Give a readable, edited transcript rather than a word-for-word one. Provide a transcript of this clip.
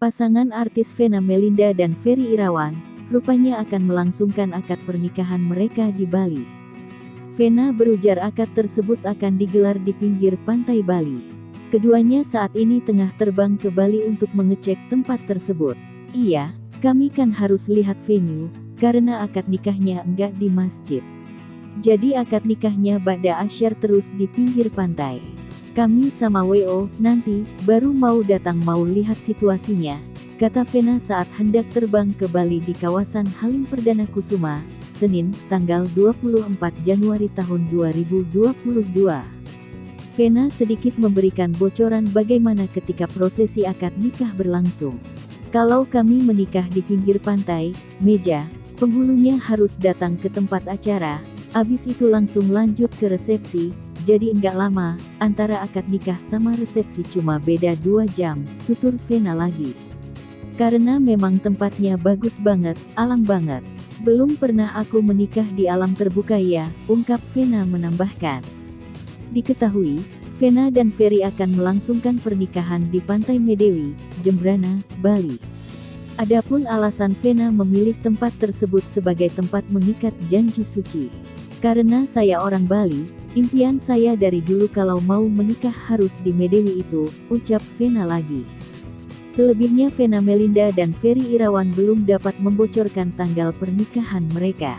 Pasangan artis Vena Melinda dan Ferry Irawan, rupanya akan melangsungkan akad pernikahan mereka di Bali. Vena berujar akad tersebut akan digelar di pinggir pantai Bali. Keduanya saat ini tengah terbang ke Bali untuk mengecek tempat tersebut. Iya, kami kan harus lihat venue, karena akad nikahnya enggak di masjid. Jadi akad nikahnya ba'da asyar terus di pinggir pantai. Kami sama WO, nanti, baru mau datang mau lihat situasinya, kata Vena saat hendak terbang ke Bali di kawasan Halim Perdana Kusuma, Senin, tanggal 24 Januari tahun 2022. Vena sedikit memberikan bocoran bagaimana ketika prosesi akad nikah berlangsung. Kalau kami menikah di pinggir pantai, meja, penghulunya harus datang ke tempat acara, abis itu langsung lanjut ke resepsi. Jadi enggak lama, antara akad nikah sama resepsi cuma beda 2 jam, tutur Vena lagi. Karena memang tempatnya bagus banget, alam banget. Belum pernah aku menikah di alam terbuka ya, ungkap Vena menambahkan. Diketahui, Vena dan Ferry akan melangsungkan pernikahan di Pantai Medewi, Jembrana, Bali. Adapun alasan Vena memilih tempat tersebut sebagai tempat mengikat janji suci. Karena saya orang Bali, impian saya dari dulu kalau mau menikah harus di Medewi itu, ucap Vena lagi. Selebihnya Vena Melinda dan Ferry Irawan belum dapat membocorkan tanggal pernikahan mereka.